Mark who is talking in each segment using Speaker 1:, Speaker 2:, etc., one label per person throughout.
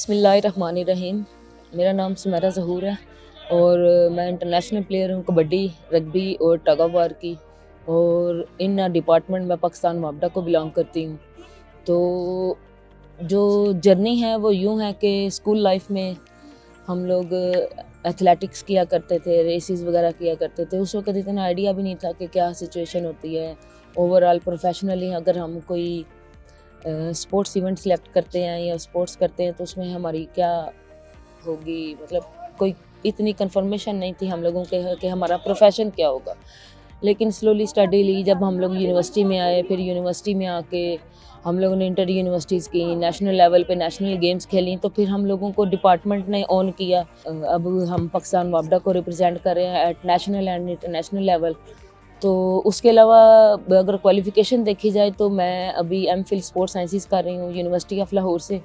Speaker 1: बिस्मिल्लाहिर्रहमानिर्रहीम। मेरा नाम सुमेरा ज़हूर है और मैं इंटरनेशनल प्लेयर हूँ कबड्डी, रग्बी और टग ऑफ वार की। और इन डिपार्टमेंट में पाकिस्तान वापडा को बिलोंग करती हूँ। तो जो जर्नी है वो यूँ है कि स्कूल लाइफ में हम लोग एथलेटिक्स किया करते थे, रेसेस वगैरह किया करते थे। उस वक्त इतना आइडिया भी नहीं था कि क्या सिचुएशन होती है। ओवरऑल प्रोफेशनली अगर हम कोई स्पोर्ट्स इवेंट सेलेक्ट करते हैं या स्पोर्ट्स करते हैं तो उसमें हमारी क्या होगी, मतलब कोई इतनी कंफर्मेशन नहीं थी हम लोगों के कि हमारा प्रोफेशन क्या होगा। लेकिन स्लोली स्टडी ली, जब हम लोग यूनिवर्सिटी में आए, फिर यूनिवर्सिटी में आके हम लोगों ने इंटर यूनिवर्सिटीज़ की, नेशनल लेवल पे नेशनल गेम्स खेली, तो फिर हम लोगों को डिपार्टमेंट ने ऑन किया। अब हम पाकिस्तान वापडा को रिप्रेजेंट कर रहे हैं at national and international level. तो उसके अलावा अगर क्वालिफ़िकेशन देखी जाए तो मैं अभी एमफिल स्पोर्ट्स साइंसेस कर रही हूँ यूनिवर्सिटी ऑफ लाहौर से।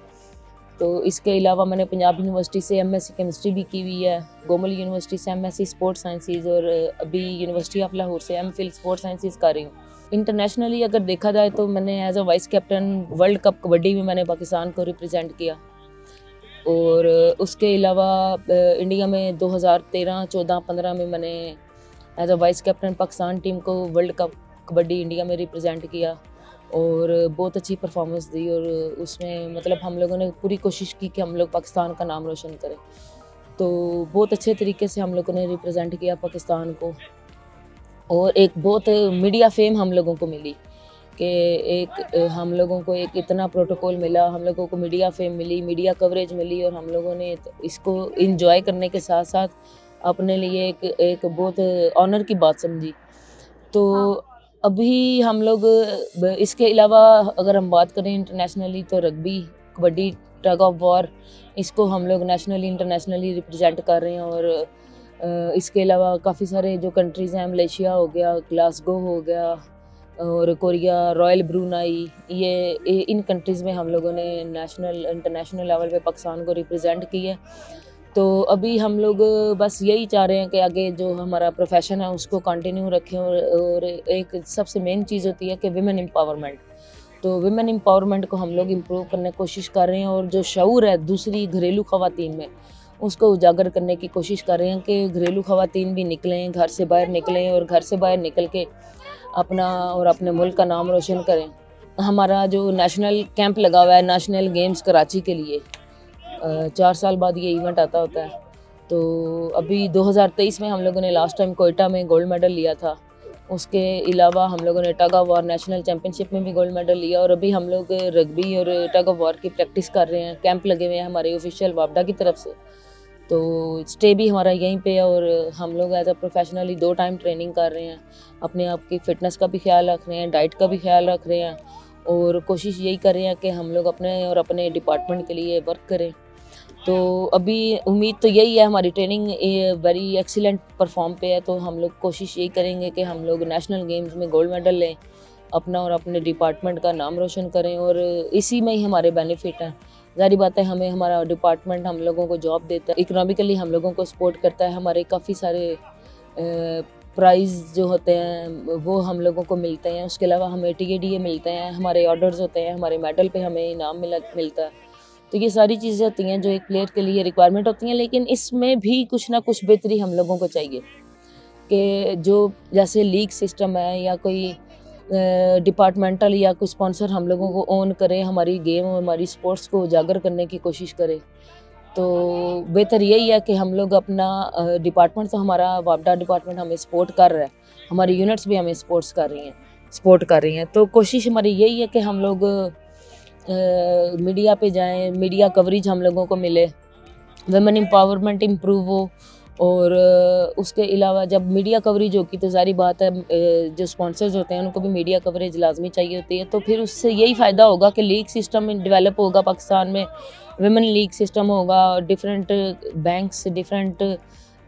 Speaker 1: तो इसके अलावा मैंने पंजाब यूनिवर्सिटी से एमएससी केमिस्ट्री भी की हुई है, गोमल यूनिवर्सिटी से एमएससी स्पोर्ट्स साइंसेस और अभी यूनिवर्सिटी ऑफ लाहौर से एमफिल स्पोर्ट्स साइंसेस कर रही हूँ। इंटरनेशनली अगर देखा जाए तो मैंने as a vice captain world cup kabaddi में मैंने पाकिस्तान को रिप्रेजेंट किया। और उसके अलावा इंडिया में 2013, 14, 15 में मैंने as a vice captain Pakistan team को वर्ल्ड कप कबड्डी इंडिया में रिप्रेजेंट किया और बहुत अच्छी परफॉर्मेंस दी। और उसमें मतलब हम लोगों ने पूरी कोशिश की कि हम लोग पाकिस्तान का नाम रोशन करें। तो बहुत अच्छे तरीके से हम लोगों ने रिप्रेजेंट किया पाकिस्तान को। और एक बहुत मीडिया फेम हम लोगों को मिली कि हम लोगों को एक इतना प्रोटोकॉल मिला, हम लोगों को मीडिया फेम मिली, मीडिया कवरेज मिली। और हम लोगों ने इसको इंजॉय करने के साथ साथ अपने लिए एक बहुत ऑनर की बात समझी। तो अभी हम लोग इसके अलावा अगर हम बात करें इंटरनेशनली तो rugby, kabaddi, tug of war, इसको हम लोग नेशनली इंटरनेशनली रिप्रेजेंट कर रहे हैं। और इसके अलावा काफ़ी सारे जो कंट्रीज़ हैं, मलेशिया हो गया, ग्लासगो हो गया और कोरिया, रॉयल ब्रूनाई, ये इन कंट्रीज़ में हम लोगों ने नेशनल इंटरनेशनल लेवल पे पाकिस्तान को रिप्रेजेंट किया। तो अभी हम लोग बस यही चाह रहे हैं कि आगे जो हमारा प्रोफेशन है उसको कंटिन्यू रखें। और एक सबसे मेन चीज़ होती है कि विमेन एम्पावरमेंट। तो विमेन एम्पावरमेंट को हम लोग इम्प्रूव करने की कोशिश कर रहे हैं और जो शऊर है दूसरी घरेलू ख़वातीन में, उसको उजागर करने की कोशिश कर रहे हैं कि घरेलू ख़वातीन भी निकलें, घर से बाहर निकलें और घर से बाहर निकल के अपना और अपने मुल्क का नाम रोशन करें। हमारा जो नेशनल कैंप लगा हुआ है नेशनल गेम्स कराची के लिए, 4 साल बाद ये इवेंट आता होता है। तो अभी 2023 में हम लोगों ने लास्ट टाइम कोयटा में गोल्ड मेडल लिया था। उसके अलावा हम लोगों ने tug of war national championship में भी गोल्ड मेडल लिया। और अभी हम लोग रग्बी और टग ऑफ वार की प्रैक्टिस कर रहे हैं, कैंप लगे हुए हैं हमारे ऑफिशियल वापडा की तरफ से। तो स्टे भी हमारा यहीं पे है और हम लोग as a professionally 2 time training कर रहे हैं, अपने आप की फ़िटनेस का भी ख्याल रख रहे हैं, डाइट का भी ख्याल रख रहे हैं और कोशिश यही कर रहे हैं कि हम लोग अपने और अपने डिपार्टमेंट के लिए वर्क करें। तो अभी उम्मीद तो यही है, हमारी ट्रेनिंग वेरी एक्सीलेंट परफॉर्म पे है। तो हम लोग कोशिश यही करेंगे कि हम लोग नेशनल गेम्स में गोल्ड मेडल लें, अपना और अपने डिपार्टमेंट का नाम रोशन करें। और इसी में ही हमारे बेनिफिट हैं। ज़ाहिर बात है, हमें हमारा डिपार्टमेंट हम लोगों को जॉब देता है, इकोनॉमिकली हम लोगों को सपोर्ट करता है। हमारे काफ़ी सारे प्राइज़ जो होते हैं वो हम लोगों को मिलते हैं। उसके अलावा हमें टीएडीए मिलते हैं, हमारे ऑर्डर्स होते हैं, हमारे मेडल पे हमें इनाम मिलता है। तो ये सारी चीज़ें होती हैं जो एक प्लेयर के लिए रिक्वायरमेंट होती हैं। लेकिन इसमें भी कुछ ना कुछ बेहतरी हम लोगों को चाहिए कि जो जैसे लीग सिस्टम है या कोई डिपार्टमेंटल या कोई स्पॉन्सर हम लोगों को ओन करे, हमारी गेम और हमारी स्पोर्ट्स को उजागर करने की कोशिश करे। तो बेहतर यही है कि हम लोग अपना डिपार्टमेंट, तो हमारा वापडा डिपार्टमेंट हमें सपोर्ट कर रहा है, हमारी यूनिट्स भी हमें सपोर्ट कर रही हैं। तो कोशिश हमारी यही है कि हम लोग मीडिया पे जाएं, मीडिया कवरेज हम लोगों को मिले, वुमेन एम्पावरमेंट इम्प्रूव हो। और उसके अलावा जब मीडिया कवरेज होगी तो ज़ाहिर बात है जो स्पॉन्सर्स होते हैं उनको भी मीडिया कवरेज लाजमी चाहिए होती है। तो फिर उससे यही फ़ायदा होगा कि लीग सिस्टम डेवलप होगा पाकिस्तान में, वुमेन लीग सिस्टम होगा, डिफरेंट बैंक्स, डिफरेंट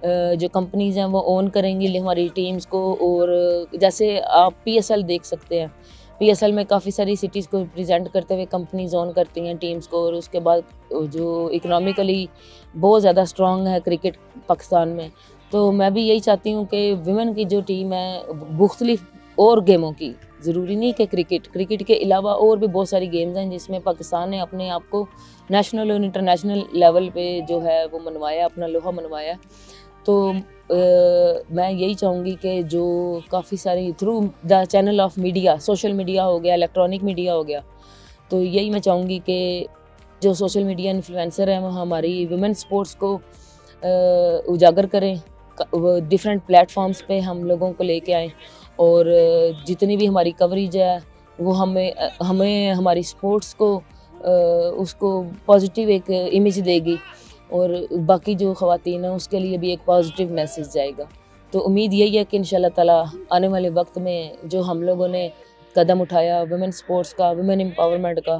Speaker 1: जो कंपनीज़ हैं वो ओन करेंगी हमारी टीम्स को। और जैसे आप पीएसएल देख सकते हैं, पीएसएल में काफ़ी सारी सिटीज़ को रिप्रेजेंट करते हुए कंपनीज ओन करती हैं टीम्स को। और उसके बाद जो इकोनॉमिकली बहुत ज़्यादा स्ट्रॉन्ग है क्रिकेट पाकिस्तान में। तो मैं भी यही चाहती हूँ कि विमेन की जो टीम है मुख्तलिफ और गेमों की ضروری نہیں کہ کرکٹ کے علاوہ اور بھی بہت ساری گیمز ہیں جس میں پاکستان نے اپنے آپ کو نیشنل اور انٹرنیشنل لیول پہ جو ہے وہ منوایا، اپنا لوہا منوایا. تو میں یہی چاہوں گی کہ جو کافی ساری through the channel of media, social media ہو گیا، الیکٹرانک میڈیا ہو گیا، تو یہی میں چاہوں گی کہ جو سوشل میڈیا انفلوئنسر ہیں وہ ہماری ویمن سپورٹس کو اجاگر کریں، ڈفرینٹ پلیٹ فارمز پہ ہم لوگوں کو لے کے آئیں، اور جتنی بھی ہماری کوریج ہے وہ ہمیں ہماری سپورٹس کو اس کو پازیٹیو ایک امیج دے گی، اور باقی جو خواتین ہیں اس کے لیے بھی ایک پازیٹیو میسیج جائے گا. تو امید یہی ہے کہ انشاءاللہ تعالیٰ آنے والے وقت میں جو ہم لوگوں نے قدم اٹھایا ویمن سپورٹس کا، ویمن امپاورمنٹ کا،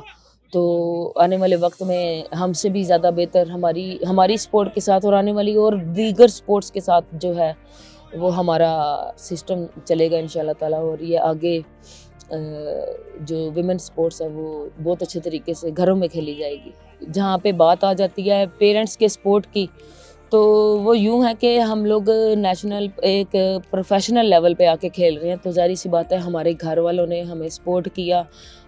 Speaker 1: تو آنے والے وقت میں ہم سے بھی زیادہ بہتر ہماری سپورٹ کے ساتھ اور آنے والی اور دیگر سپورٹس کے ساتھ جو ہے وہ ہمارا سسٹم چلے گا انشاءاللہ تعالیٰ. اور یہ آگے جو ویمن سپورٹس ہے وہ بہت اچھے طریقے سے گھروں میں کھیلی جائے گی. جہاں پہ بات آ جاتی ہے پیرنٹس کے سپورٹ کی، تو وہ یوں ہے کہ ہم لوگ نیشنل ایک پروفیشنل لیول پہ آ کے کھیل رہے ہیں، تو ظاہر سی بات ہے ہمارے گھر والوں نے ہمیں سپورٹ کیا،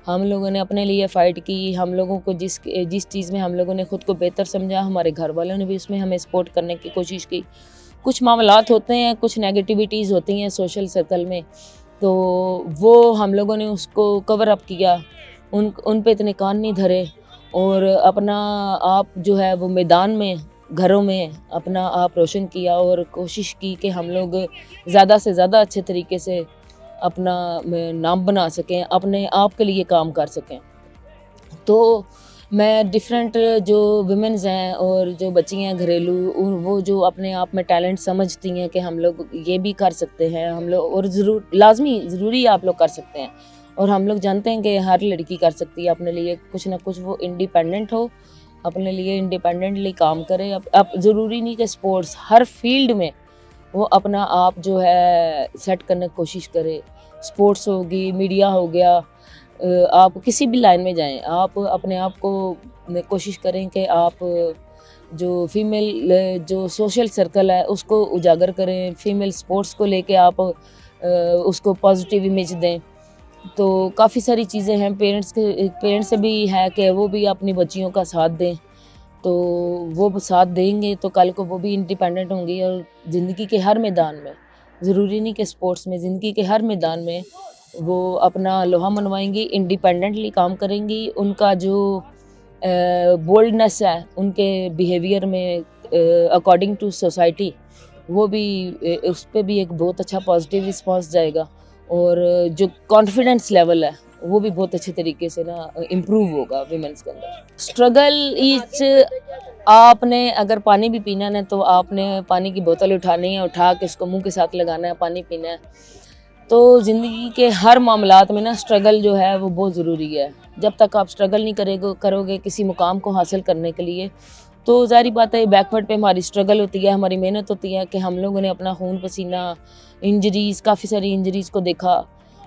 Speaker 1: ہم لوگوں نے اپنے لیے فائٹ کی، ہم لوگوں کو جس چیز میں ہم لوگوں نے خود کو بہتر سمجھا ہمارے گھر والوں نے بھی اس میں ہمیں سپورٹ کرنے کی کوشش کی. کچھ معاملات ہوتے ہیں، کچھ نیگیٹیوٹیز ہوتی ہیں سوشل سرکل میں، تو وہ ہم لوگوں نے اس کو کور اپ کیا، ان پہ اتنے کان نہیں دھرے، اور اپنا آپ جو ہے وہ میدان میں گھروں میں اپنا آپ روشن کیا، اور کوشش کی کہ ہم لوگ زیادہ سے زیادہ اچھے طریقے سے اپنا نام بنا سکیں، اپنے آپ کے لیے کام کر سکیں. تو میں ڈفرینٹ جو ویمنز ہیں اور جو بچی ہیں گھریلو، وہ جو اپنے آپ میں ٹیلنٹ سمجھتی ہیں کہ ہم لوگ یہ بھی کر سکتے ہیں، ہم لوگ اور ضروری آپ لوگ کر سکتے ہیں، اور ہم لوگ جانتے ہیں کہ ہر لڑکی کر سکتی ہے اپنے لیے کچھ نہ کچھ، وہ انڈیپینڈنٹ ہو، اپنے لیے انڈیپینڈنٹلی کام کرے. اب ضروری نہیں کہ سپورٹس، ہر فیلڈ میں وہ اپنا آپ جو ہے سیٹ کرنے کی کوشش کرے. سپورٹس ہوگی، میڈیا ہو گیا، آپ کسی بھی لائن میں جائیں، آپ اپنے آپ کو کوشش کریں کہ آپ جو فیمیل جو سوشل سرکل ہے اس کو اجاگر کریں، فیمیل سپورٹس کو لے کے آپ اس کو پازیٹیو امیج دیں. تو کافی ساری چیزیں ہیں، پیرنٹس سے بھی ہے کہ وہ بھی اپنی بچیوں کا ساتھ دیں، تو وہ ساتھ دیں گے تو کل کو وہ بھی انڈیپینڈنٹ ہوں گی، اور زندگی کے ہر میدان میں، ضروری نہیں کہ سپورٹس میں، زندگی کے ہر میدان میں وہ اپنا لوہا منوائیں گی، انڈیپینڈنٹلی کام کریں گی. ان کا جو بولڈنس ہے ان کے بیہیویئر میں اکارڈنگ ٹو سوسائٹی، وہ بھی اس پہ بھی ایک بہت اچھا پازیٹیو رسپانس جائے گا، اور جو کانفیڈنس لیول ہے وہ بھی بہت اچھے طریقے سے نا امپروو ہوگا ویمنس کے اندر. اسٹرگل ایچ آپ نے اگر پانی بھی پینا ہے تو آپ نے پانی کی بوتل اٹھانی ہے، اٹھا کے اس کو منہ کے ساتھ لگانا ہے، پانی پینا ہے. تو زندگی کے ہر معاملات میں نا اسٹرگل جو ہے وہ بہت ضروری ہے. جب تک آپ اسٹرگل نہیں کرو گے کسی مقام کو حاصل کرنے کے لیے، تو ظاہری بات ہے بیکورڈ پہ ہماری اسٹرگل ہوتی ہے، ہماری محنت ہوتی ہے کہ ہم لوگوں نے اپنا خون پسینہ، انجریز، کافی ساری انجریز کو دیکھا،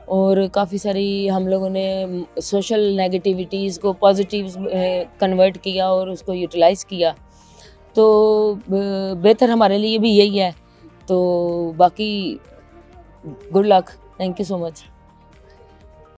Speaker 1: اور کافی ساری ہم لوگوں نے سوشل نیگیٹیوٹیز کو پازیٹیو کنورٹ کیا اور اس کو یوٹیلائز کیا. تو بہتر ہمارے لیے بھی یہی ہے. تو باقی good luck, thank you so much.